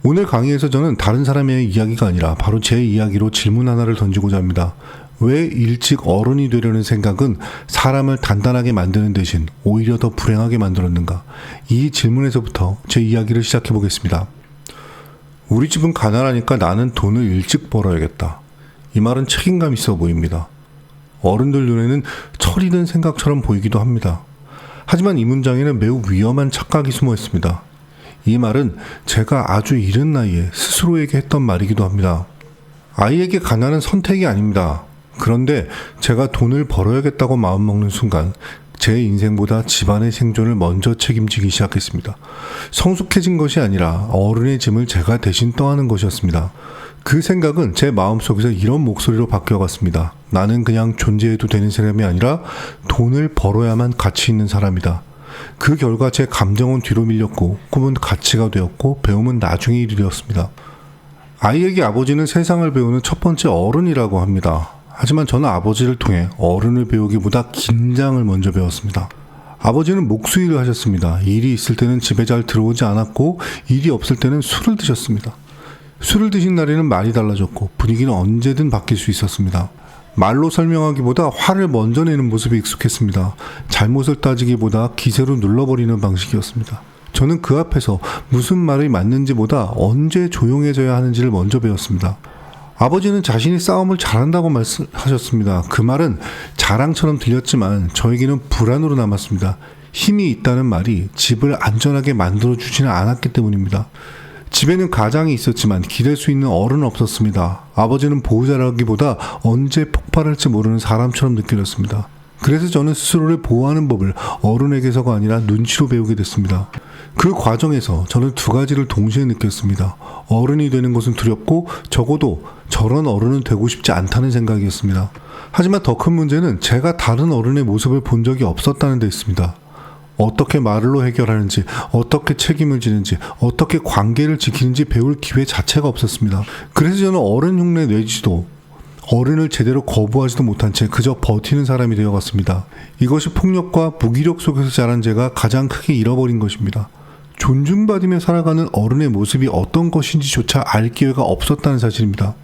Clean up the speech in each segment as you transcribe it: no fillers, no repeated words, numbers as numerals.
오늘 강의에서 저는 다른 사람의 이야기가 아니라 바로 제 이야기로 질문 하나를 던지고자 합니다. 왜 일찍 어른이 되려는 생각은 사람을 단단하게 만드는 대신 오히려 더 불행하게 만들었는가? 이 질문에서부터 제 이야기를 시작해 보겠습니다. 우리 집은 가난하니까 나는 돈을 일찍 벌어야겠다. 이 말은 책임감 있어 보입니다. 어른들 눈에는 철이 든 생각처럼 보이기도 합니다. 하지만 이 문장에는 매우 위험한 착각이 숨어 있습니다. 이 말은 제가 아주 이른 나이에 스스로에게 했던 말이기도 합니다. 아이에게 가난은 선택이 아닙니다. 그런데 제가 돈을 벌어야겠다고 마음먹는 순간 제 인생보다 집안의 생존을 먼저 책임지기 시작했습니다. 성숙해진 것이 아니라 어른의 짐을 제가 대신 떠안은 것이었습니다. 그 생각은 제 마음속에서 이런 목소리로 바뀌어갔습니다. 나는 그냥 존재해도 되는 사람이 아니라 돈을 벌어야만 가치 있는 사람이다. 그 결과 제 감정은 뒤로 밀렸고 꿈은 가치가 되었고 배움은 나중의 일이 되었습니다. 아이에게 아버지는 세상을 배우는 첫 번째 어른이라고 합니다. 하지만 저는 아버지를 통해 어른을 배우기보다 긴장을 먼저 배웠습니다. 아버지는 목수일을 하셨습니다. 일이 있을 때는 집에 잘 들어오지 않았고 일이 없을 때는 술을 드셨습니다. 술을 드신 날에는 말이 달라졌고 분위기는 언제든 바뀔 수 있었습니다. 말로 설명하기보다 화를 먼저 내는 모습이 익숙했습니다. 잘못을 따지기보다 기세로 눌러버리는 방식이었습니다. 저는 그 앞에서 무슨 말이 맞는지보다 언제 조용해져야 하는지를 먼저 배웠습니다. 아버지는 자신이 싸움을 잘한다고 말씀하셨습니다. 그 말은 자랑처럼 들렸지만 저에게는 불안으로 남았습니다. 힘이 있다는 말이 집을 안전하게 만들어주지는 않았기 때문입니다. 집에는 가장이 있었지만 기댈 수 있는 어른은 없었습니다. 아버지는 보호자라기보다 언제 폭발할지 모르는 사람처럼 느껴졌습니다. 그래서 저는 스스로를 보호하는 법을 어른에게서가 아니라 눈치로 배우게 됐습니다. 그 과정에서 저는 두 가지를 동시에 느꼈습니다. 어른이 되는 것은 두렵고 적어도 저런 어른은 되고 싶지 않다는 생각이었습니다. 하지만 더 큰 문제는 제가 다른 어른의 모습을 본 적이 없었다는 데 있습니다. 어떻게 말로 해결하는지, 어떻게 책임을 지는지, 어떻게 관계를 지키는지 배울 기회 자체가 없었습니다. 그래서 저는 어른 흉내 내지도 어른을 제대로 거부하지도 못한 채 그저 버티는 사람이 되어갔습니다. 이것이 폭력과 무기력 속에서 자란 제가 가장 크게 잃어버린 것입니다. 존중받으며 살아가는 어른의 모습이 어떤 것인지조차 알 기회가 없었다는 사실입니다.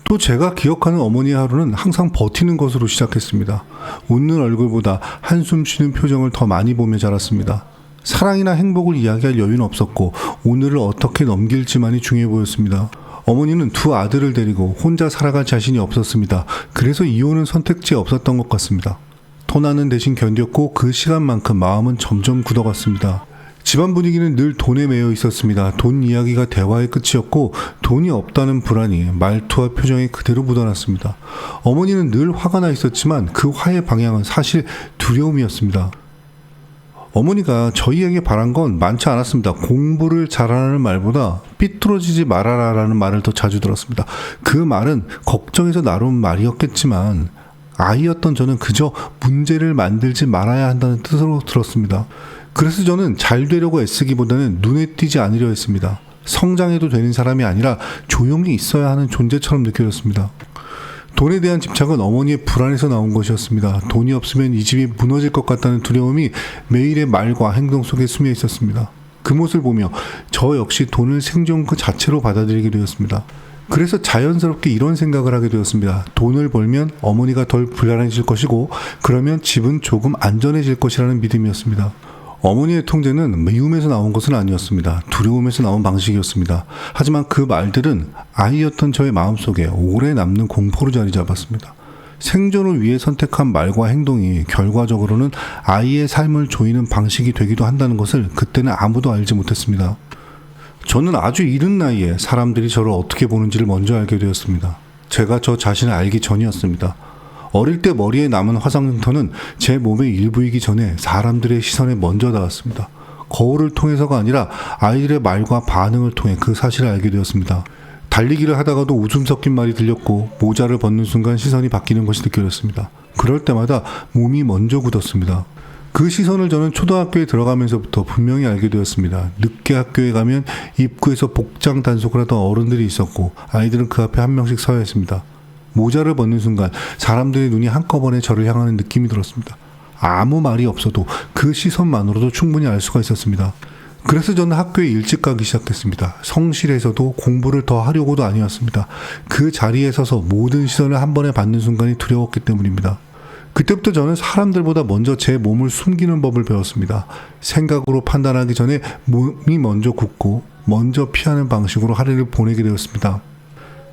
또 제가 기억하는 어머니의 하루는 항상 버티는 것으로 시작했습니다. 웃는 얼굴보다 한숨 쉬는 표정을 더 많이 보며 자랐습니다. 사랑이나 행복을 이야기할 여유는 없었고 오늘을 어떻게 넘길지만이 중요해 보였습니다. 어머니는 두 아들을 데리고 혼자 살아갈 자신이 없었습니다. 그래서 이혼은 선택지에 없었던 것 같습니다. 토나는 대신 견뎠고 그 시간만큼 마음은 점점 굳어갔습니다. 집안 분위기는 늘 돈에 매여 있었습니다. 돈 이야기가 대화의 끝이었고 돈이 없다는 불안이 말투와 표정에 그대로 묻어났습니다. 어머니는 늘 화가 나 있었지만 그 화의 방향은 사실 두려움이었습니다. 어머니가 저희에게 바란 건 많지 않았습니다. 공부를 잘하라는 말보다 삐뚤어지지 말아라 라는 말을 더 자주 들었습니다. 그 말은 걱정해서 나온 말이었겠지만 아이였던 저는 그저 문제를 만들지 말아야 한다는 뜻으로 들었습니다. 그래서 저는 잘 되려고 애쓰기보다는 눈에 띄지 않으려 했습니다. 성장해도 되는 사람이 아니라 조용히 있어야 하는 존재처럼 느껴졌습니다. 돈에 대한 집착은 어머니의 불안에서 나온 것이었습니다. 돈이 없으면 이 집이 무너질 것 같다는 두려움이 매일의 말과 행동 속에 스며 있었습니다. 그 모습을 보며 저 역시 돈을 생존 그 자체로 받아들이게 되었습니다. 그래서 자연스럽게 이런 생각을 하게 되었습니다. 돈을 벌면 어머니가 덜 불안해질 것이고 그러면 집은 조금 안전해질 것이라는 믿음이었습니다. 어머니의 통제는 미움에서 나온 것은 아니었습니다. 두려움에서 나온 방식이었습니다. 하지만 그 말들은 아이였던 저의 마음속에 오래 남는 공포로 자리 잡았습니다. 생존을 위해 선택한 말과 행동이 결과적으로는 아이의 삶을 조이는 방식이 되기도 한다는 것을 그때는 아무도 알지 못했습니다. 저는 아주 이른 나이에 사람들이 저를 어떻게 보는지를 먼저 알게 되었습니다. 제가 저 자신을 알기 전이었습니다. 어릴 때 머리에 남은 화장터는 제 몸의 일부이기 전에 사람들의 시선에 먼저 닿았습니다. 거울을 통해서가 아니라 아이들의 말과 반응을 통해 그 사실을 알게 되었습니다. 달리기를 하다가도 웃음 섞인 말이 들렸고 모자를 벗는 순간 시선이 바뀌는 것이 느껴졌습니다. 그럴 때마다 몸이 먼저 굳었습니다. 그 시선을 저는 초등학교에 들어가면서부터 분명히 알게 되었습니다. 늦게 학교에 가면 입구에서 복장 단속을 하던 어른들이 있었고 아이들은 그 앞에 한 명씩 서야 했습니다. 모자를 벗는 순간 사람들의 눈이 한꺼번에 저를 향하는 느낌이 들었습니다. 아무 말이 없어도 그 시선만으로도 충분히 알 수가 있었습니다. 그래서 저는 학교에 일찍 가기 시작했습니다. 성실해서도 공부를 더 하려고도 아니었습니다. 그 자리에 서서 모든 시선을 한 번에 받는 순간이 두려웠기 때문입니다. 그때부터 저는 사람들보다 먼저 제 몸을 숨기는 법을 배웠습니다. 생각으로 판단하기 전에 몸이 먼저 굳고 먼저 피하는 방식으로 하루를 보내게 되었습니다.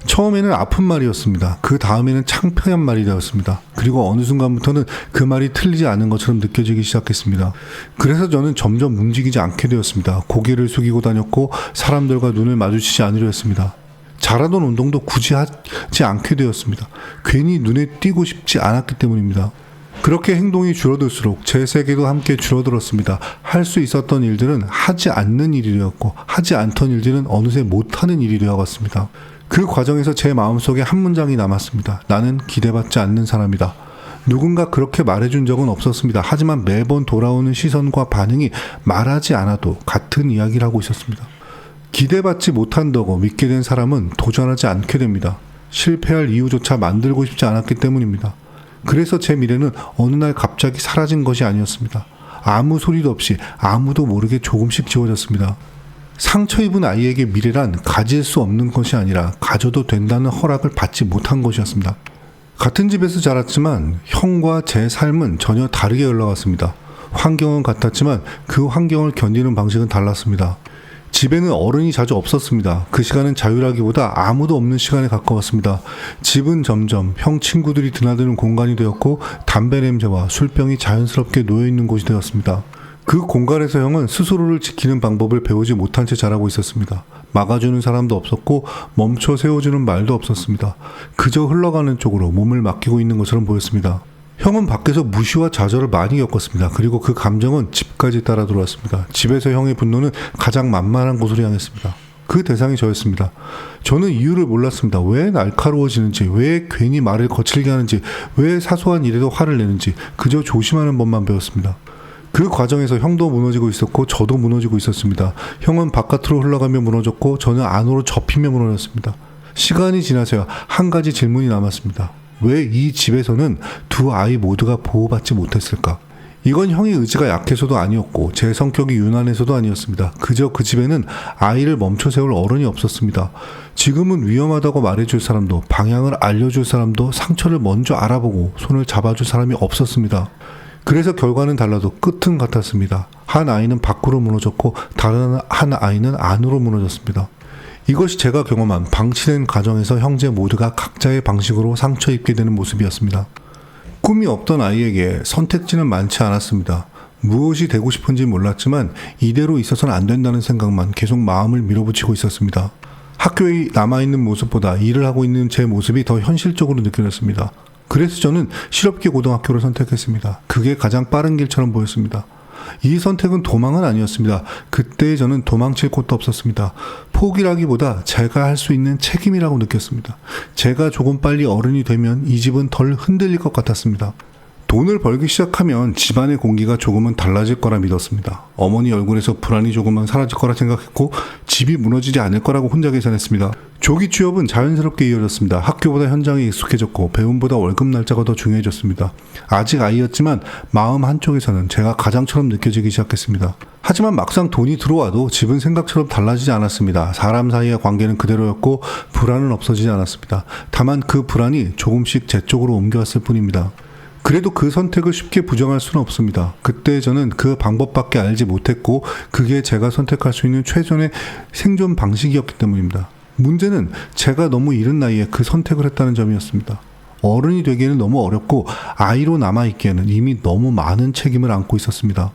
처음에는 아픈 말이었습니다. 그 다음에는 창피한 말이 되었습니다. 그리고 어느 순간부터는 그 말이 틀리지 않은 것처럼 느껴지기 시작했습니다. 그래서 저는 점점 움직이지 않게 되었습니다. 고개를 숙이고 다녔고 사람들과 눈을 마주치지 않으려 했습니다. 잘하던 운동도 굳이 하지 않게 되었습니다. 괜히 눈에 띄고 싶지 않았기 때문입니다. 그렇게 행동이 줄어들수록 제 세계도 함께 줄어들었습니다. 할 수 있었던 일들은 하지 않는 일이 되었고 하지 않던 일들은 어느새 못하는 일이 되어갔습니다. 그 과정에서 제 마음속에 한 문장이 남았습니다. 나는 기대받지 않는 사람이다. 누군가 그렇게 말해준 적은 없었습니다. 하지만 매번 돌아오는 시선과 반응이 말하지 않아도 같은 이야기를 하고 있었습니다. 기대받지 못한다고 믿게 된 사람은 도전하지 않게 됩니다. 실패할 이유조차 만들고 싶지 않았기 때문입니다. 그래서 제 미래는 어느 날 갑자기 사라진 것이 아니었습니다. 아무 소리도 없이 아무도 모르게 조금씩 지워졌습니다. 상처 입은 아이에게 미래란 가질 수 없는 것이 아니라 가져도 된다는 허락을 받지 못한 것이었습니다. 같은 집에서 자랐지만 형과 제 삶은 전혀 다르게 흘러갔습니다. 환경은 같았지만 그 환경을 견디는 방식은 달랐습니다. 집에는 어른이 자주 없었습니다. 그 시간은 자유라기보다 아무도 없는 시간에 가까웠습니다. 집은 점점 형 친구들이 드나드는 공간이 되었고 담배 냄새와 술병이 자연스럽게 놓여있는 곳이 되었습니다. 그 공간에서 형은 스스로를 지키는 방법을 배우지 못한 채 자라고 있었습니다. 막아주는 사람도 없었고 멈춰 세워주는 말도 없었습니다. 그저 흘러가는 쪽으로 몸을 맡기고 있는 것처럼 보였습니다. 형은 밖에서 무시와 좌절을 많이 겪었습니다. 그리고 그 감정은 집까지 따라 들어왔습니다. 집에서 형의 분노는 가장 만만한 곳으로 향했습니다. 그 대상이 저였습니다. 저는 이유를 몰랐습니다. 왜 날카로워지는지, 왜 괜히 말을 거칠게 하는지, 왜 사소한 일에도 화를 내는지 그저 조심하는 법만 배웠습니다. 그 과정에서 형도 무너지고 있었고 저도 무너지고 있었습니다. 형은 바깥으로 흘러가며 무너졌고 저는 안으로 접히며 무너졌습니다. 시간이 지나서야 한 가지 질문이 남았습니다. 왜 이 집에서는 두 아이 모두가 보호받지 못했을까? 이건 형의 의지가 약해서도 아니었고 제 성격이 유난해서도 아니었습니다. 그저 그 집에는 아이를 멈춰 세울 어른이 없었습니다. 지금은 위험하다고 말해줄 사람도 방향을 알려줄 사람도 상처를 먼저 알아보고 손을 잡아줄 사람이 없었습니다. 그래서 결과는 달라도 끝은 같았습니다. 한 아이는 밖으로 무너졌고 다른 한 아이는 안으로 무너졌습니다. 이것이 제가 경험한 방치된 가정에서 형제 모두가 각자의 방식으로 상처 입게 되는 모습이었습니다. 꿈이 없던 아이에게 선택지는 많지 않았습니다. 무엇이 되고 싶은지 몰랐지만 이대로 있어서는 안 된다는 생각만 계속 마음을 밀어붙이고 있었습니다. 학교에 남아있는 모습보다 일을 하고 있는 제 모습이 더 현실적으로 느껴졌습니다. 그래서 저는 실업계 고등학교를 선택했습니다. 그게 가장 빠른 길처럼 보였습니다. 이 선택은 도망은 아니었습니다. 그때 저는 도망칠 곳도 없었습니다. 포기라기보다 제가 할 수 있는 책임이라고 느꼈습니다. 제가 조금 빨리 어른이 되면 이 집은 덜 흔들릴 것 같았습니다. 돈을 벌기 시작하면 집안의 공기가 조금은 달라질 거라 믿었습니다. 어머니 얼굴에서 불안이 조금은 사라질 거라 생각했고 집이 무너지지 않을 거라고 혼자 계산했습니다. 조기 취업은 자연스럽게 이어졌습니다. 학교보다 현장에 익숙해졌고 배움보다 월급 날짜가 더 중요해졌습니다. 아직 아이였지만 마음 한쪽에서는 제가 가장처럼 느껴지기 시작했습니다. 하지만 막상 돈이 들어와도 집은 생각처럼 달라지지 않았습니다. 사람 사이의 관계는 그대로였고 불안은 없어지지 않았습니다. 다만 그 불안이 조금씩 제 쪽으로 옮겨왔을 뿐입니다. 그래도 그 선택을 쉽게 부정할 수는 없습니다. 그때 저는 그 방법밖에 알지 못했고 그게 제가 선택할 수 있는 최선의 생존 방식이었기 때문입니다. 문제는 제가 너무 이른 나이에 그 선택을 했다는 점이었습니다. 어른이 되기에는 너무 어렵고 아이로 남아있기에는 이미 너무 많은 책임을 안고 있었습니다.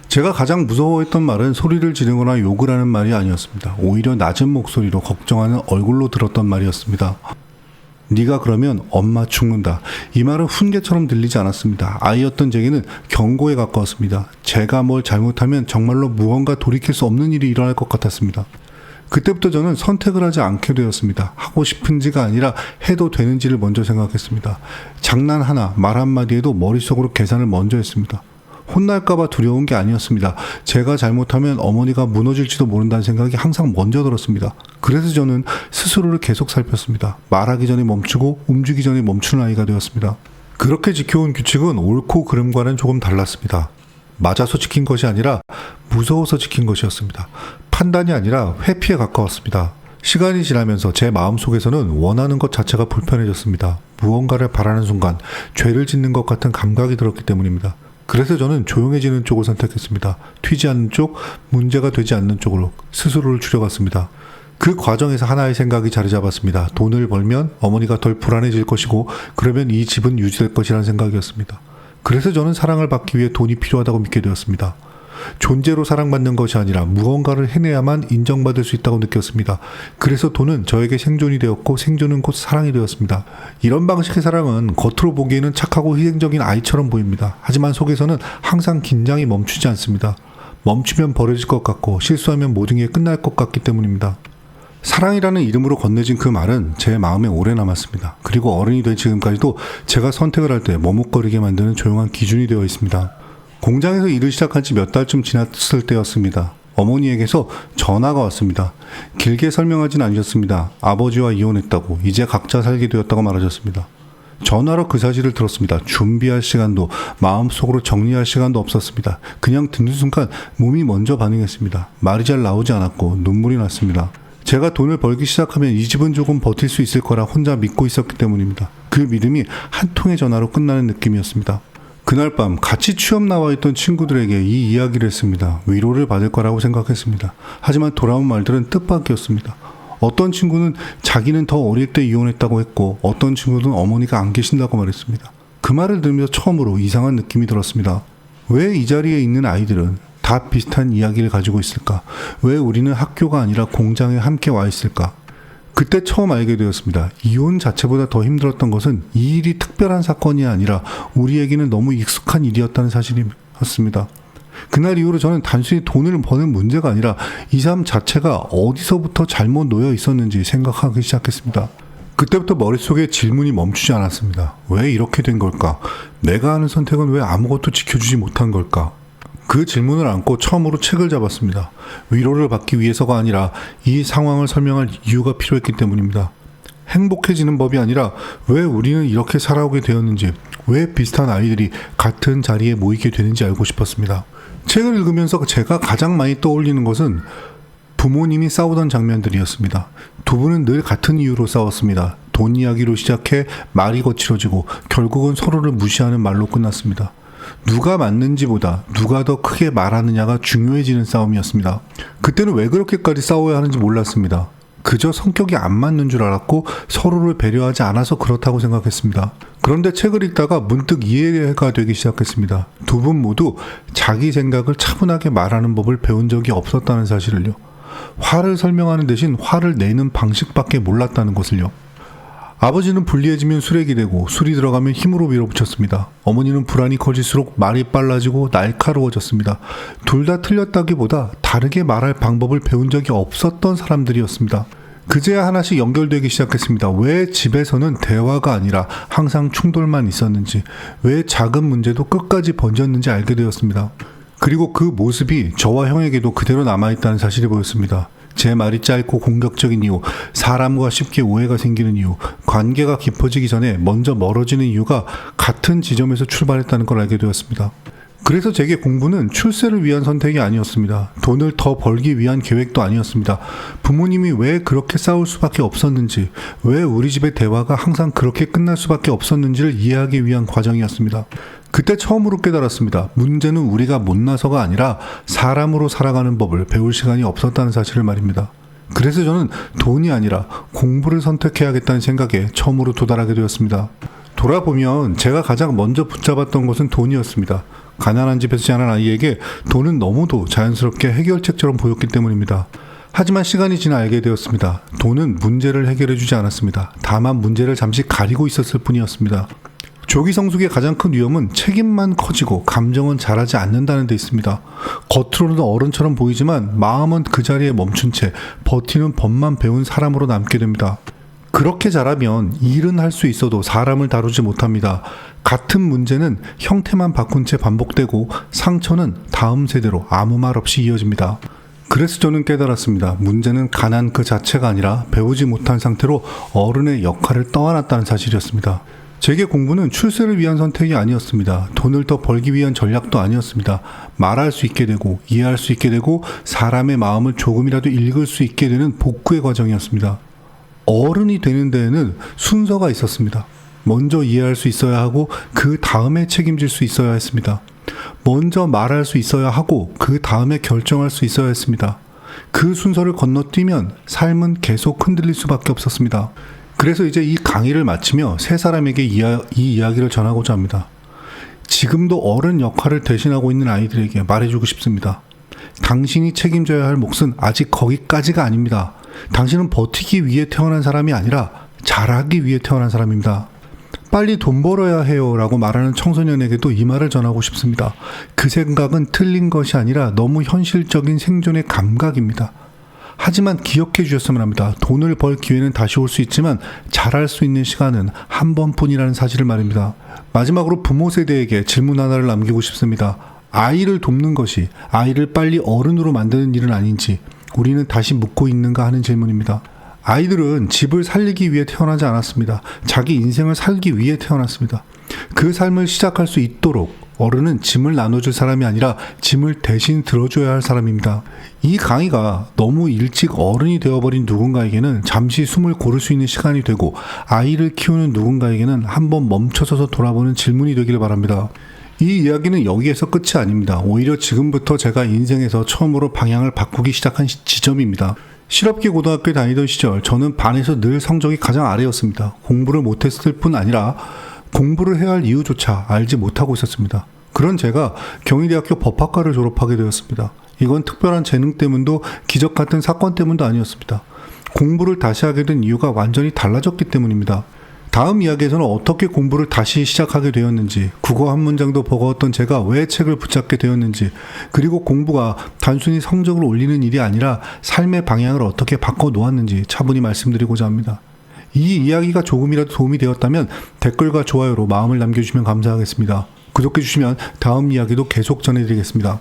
제가 가장 무서워했던 말은 소리를 지르거나 욕을 하는 말이 아니었습니다. 오히려 낮은 목소리로 걱정하는 얼굴로 들었던 말이었습니다. 네가 그러면 엄마 죽는다. 이 말은 훈계처럼 들리지 않았습니다. 아이였던 제게는 경고에 가까웠습니다. 제가 뭘 잘못하면 정말로 무언가 돌이킬 수 없는 일이 일어날 것 같았습니다. 그때부터 저는 선택을 하지 않게 되었습니다. 하고 싶은지가 아니라 해도 되는지를 먼저 생각했습니다. 장난 하나, 말 한마디에도 머릿속으로 계산을 먼저 했습니다. 혼날까봐 두려운 게 아니었습니다. 제가 잘못하면 어머니가 무너질지도 모른다는 생각이 항상 먼저 들었습니다. 그래서 저는 스스로를 계속 살폈습니다. 말하기 전에 멈추고 움직이기 전에 멈추는 아이가 되었습니다. 그렇게 지켜온 규칙은 옳고 그름과는 조금 달랐습니다. 맞아서 지킨 것이 아니라 무서워서 지킨 것이었습니다. 판단이 아니라 회피에 가까웠습니다. 시간이 지나면서 제 마음속에서는 원하는 것 자체가 불편해졌습니다. 무언가를 바라는 순간 죄를 짓는 것 같은 감각이 들었기 때문입니다. 그래서 저는 조용해지는 쪽을 선택했습니다. 튀지 않는 쪽, 문제가 되지 않는 쪽으로 스스로를 줄여갔습니다. 그 과정에서 하나의 생각이 자리 잡았습니다. 돈을 벌면 어머니가 덜 불안해질 것이고 그러면 이 집은 유지될 것이라는 생각이었습니다. 그래서 저는 사랑을 받기 위해 돈이 필요하다고 믿게 되었습니다. 존재로 사랑받는 것이 아니라 무언가를 해내야만 인정받을 수 있다고 느꼈습니다. 그래서 돈은 저에게 생존이 되었고 생존은 곧 사랑이 되었습니다. 이런 방식의 사랑은 겉으로 보기에는 착하고 희생적인 아이처럼 보입니다. 하지만 속에서는 항상 긴장이 멈추지 않습니다. 멈추면 버려질 것 같고 실수하면 모든 게 끝날 것 같기 때문입니다. 사랑이라는 이름으로 건네진 그 말은 제 마음에 오래 남았습니다. 그리고 어른이 된 지금까지도 제가 선택을 할 때 머뭇거리게 만드는 조용한 기준이 되어 있습니다. 공장에서 일을 시작한 지 몇 달쯤 지났을 때였습니다. 어머니에게서 전화가 왔습니다. 길게 설명하진 않으셨습니다. 아버지와 이혼했다고, 이제 각자 살게 되었다고 말하셨습니다. 전화로 그 사실을 들었습니다. 준비할 시간도, 마음속으로 정리할 시간도 없었습니다. 그냥 듣는 순간 몸이 먼저 반응했습니다. 말이 잘 나오지 않았고 눈물이 났습니다. 제가 돈을 벌기 시작하면 이 집은 조금 버틸 수 있을 거라 혼자 믿고 있었기 때문입니다. 그 믿음이 한 통의 전화로 끝나는 느낌이었습니다. 그날 밤 같이 취업 나와 있던 친구들에게 이 이야기를 했습니다. 위로를 받을 거라고 생각했습니다. 하지만 돌아온 말들은 뜻밖이었습니다. 어떤 친구는 자기는 더 어릴 때 이혼했다고 했고 어떤 친구는 어머니가 안 계신다고 말했습니다. 그 말을 들으면서 처음으로 이상한 느낌이 들었습니다. 왜 이 자리에 있는 아이들은 다 비슷한 이야기를 가지고 있을까? 왜 우리는 학교가 아니라 공장에 함께 와 있을까? 그때 처음 알게 되었습니다. 이혼 자체보다 더 힘들었던 것은 이 일이 특별한 사건이 아니라 우리에게는 너무 익숙한 일이었다는 사실이었습니다. 그날 이후로 저는 단순히 돈을 버는 문제가 아니라 이 삶 자체가 어디서부터 잘못 놓여 있었는지 생각하기 시작했습니다. 그때부터 머릿속에 질문이 멈추지 않았습니다. 왜 이렇게 된 걸까? 내가 하는 선택은 왜 아무것도 지켜주지 못한 걸까? 그 질문을 안고 처음으로 책을 잡았습니다. 위로를 받기 위해서가 아니라 이 상황을 설명할 이유가 필요했기 때문입니다. 행복해지는 법이 아니라 왜 우리는 이렇게 살아오게 되었는지, 왜 비슷한 아이들이 같은 자리에 모이게 되는지 알고 싶었습니다. 책을 읽으면서 제가 가장 많이 떠올리는 것은 부모님이 싸우던 장면들이었습니다. 두 분은 늘 같은 이유로 싸웠습니다. 돈 이야기로 시작해 말이 거칠어지고 결국은 서로를 무시하는 말로 끝났습니다. 누가 맞는지보다 누가 더 크게 말하느냐가 중요해지는 싸움이었습니다. 그때는 왜 그렇게까지 싸워야 하는지 몰랐습니다. 그저 성격이 안 맞는 줄 알았고 서로를 배려하지 않아서 그렇다고 생각했습니다. 그런데 책을 읽다가 문득 이해가 되기 시작했습니다. 두 분 모두 자기 생각을 차분하게 말하는 법을 배운 적이 없었다는 사실을요. 화를 설명하는 대신 화를 내는 방식밖에 몰랐다는 것을요. 아버지는 불리해지면 술액이 되고 술이 들어가면 힘으로 밀어붙였습니다. 어머니는 불안이 커질수록 말이 빨라지고 날카로워졌습니다. 둘 다 틀렸다기보다 다르게 말할 방법을 배운 적이 없었던 사람들이었습니다. 그제야 하나씩 연결되기 시작했습니다. 왜 집에서는 대화가 아니라 항상 충돌만 있었는지, 왜 작은 문제도 끝까지 번졌는지 알게 되었습니다. 그리고 그 모습이 저와 형에게도 그대로 남아있다는 사실이 보였습니다. 제 말이 짧고 공격적인 이유, 사람과 쉽게 오해가 생기는 이유, 관계가 깊어지기 전에 먼저 멀어지는 이유가 같은 지점에서 출발했다는 걸 알게 되었습니다. 그래서 제게 공부는 출세를 위한 선택이 아니었습니다. 돈을 더 벌기 위한 계획도 아니었습니다. 부모님이 왜 그렇게 싸울 수밖에 없었는지, 왜 우리 집의 대화가 항상 그렇게 끝날 수밖에 없었는지를 이해하기 위한 과정이었습니다. 그때 처음으로 깨달았습니다. 문제는 우리가 못나서가 아니라 사람으로 살아가는 법을 배울 시간이 없었다는 사실을 말입니다. 그래서 저는 돈이 아니라 공부를 선택해야겠다는 생각에 처음으로 도달하게 되었습니다. 돌아보면 제가 가장 먼저 붙잡았던 것은 돈이었습니다. 가난한 집에서 자란 아이에게 돈은 너무도 자연스럽게 해결책처럼 보였기 때문입니다. 하지만 시간이 지나 알게 되었습니다. 돈은 문제를 해결해주지 않았습니다. 다만 문제를 잠시 가리고 있었을 뿐이었습니다. 조기 성숙의 가장 큰 위험은 책임만 커지고 감정은 자라지 않는다는 데 있습니다. 겉으로는 어른처럼 보이지만 마음은 그 자리에 멈춘 채 버티는 법만 배운 사람으로 남게 됩니다. 그렇게 자라면 일은 할 수 있어도 사람을 다루지 못합니다. 같은 문제는 형태만 바꾼 채 반복되고 상처는 다음 세대로 아무 말 없이 이어집니다. 그래서 저는 깨달았습니다. 문제는 가난 그 자체가 아니라 배우지 못한 상태로 어른의 역할을 떠안았다는 사실이었습니다. 제게 공부는 출세를 위한 선택이 아니었습니다. 돈을 더 벌기 위한 전략도 아니었습니다. 말할 수 있게 되고 이해할 수 있게 되고 사람의 마음을 조금이라도 읽을 수 있게 되는 복구의 과정이었습니다. 어른이 되는 데에는 순서가 있었습니다. 먼저 이해할 수 있어야 하고 그 다음에 책임질 수 있어야 했습니다. 먼저 말할 수 있어야 하고 그 다음에 결정할 수 있어야 했습니다. 그 순서를 건너뛰면 삶은 계속 흔들릴 수밖에 없었습니다. 그래서 이제 이 강의를 마치며 세 사람에게 이 이야기를 전하고자 합니다. 지금도 어른 역할을 대신하고 있는 아이들에게 말해주고 싶습니다. 당신이 책임져야 할 몫은 아직 거기까지가 아닙니다. 당신은 버티기 위해 태어난 사람이 아니라 잘하기 위해 태어난 사람입니다. 빨리 돈 벌어야 해요 라고 말하는 청소년에게도 이 말을 전하고 싶습니다. 그 생각은 틀린 것이 아니라 너무 현실적인 생존의 감각입니다. 하지만 기억해 주셨으면 합니다. 돈을 벌 기회는 다시 올 수 있지만 잘할 수 있는 시간은 한 번뿐이라는 사실을 말입니다. 마지막으로 부모 세대에게 질문 하나를 남기고 싶습니다. 아이를 돕는 것이 아이를 빨리 어른으로 만드는 일은 아닌지 우리는 다시 묻고 있는가 하는 질문입니다. 아이들은 집을 살리기 위해 태어나지 않았습니다. 자기 인생을 살기 위해 태어났습니다. 그 삶을 시작할 수 있도록 어른은 짐을 나눠줄 사람이 아니라 짐을 대신 들어줘야 할 사람입니다. 이 강의가 너무 일찍 어른이 되어버린 누군가에게는 잠시 숨을 고를 수 있는 시간이 되고 아이를 키우는 누군가에게는 한번 멈춰서서 돌아보는 질문이 되기를 바랍니다. 이 이야기는 여기에서 끝이 아닙니다. 오히려 지금부터 제가 인생에서 처음으로 방향을 바꾸기 시작한 지점입니다. 실업계 고등학교에 다니던 시절 저는 반에서 늘 성적이 가장 아래였습니다. 공부를 못했을 뿐 아니라 공부를 해야 할 이유조차 알지 못하고 있었습니다. 그런 제가 경희대학교 법학과를 졸업하게 되었습니다. 이건 특별한 재능 때문도 기적 같은 사건 때문도 아니었습니다. 공부를 다시 하게 된 이유가 완전히 달라졌기 때문입니다. 다음 이야기에서는 어떻게 공부를 다시 시작하게 되었는지, 국어 한 문장도 버거웠던 제가 왜 책을 붙잡게 되었는지, 그리고 공부가 단순히 성적을 올리는 일이 아니라 삶의 방향을 어떻게 바꿔 놓았는지 차분히 말씀드리고자 합니다. 이 이야기가 조금이라도 도움이 되었다면 댓글과 좋아요로 마음을 남겨주시면 감사하겠습니다. 구독해주시면 다음 이야기도 계속 전해드리겠습니다.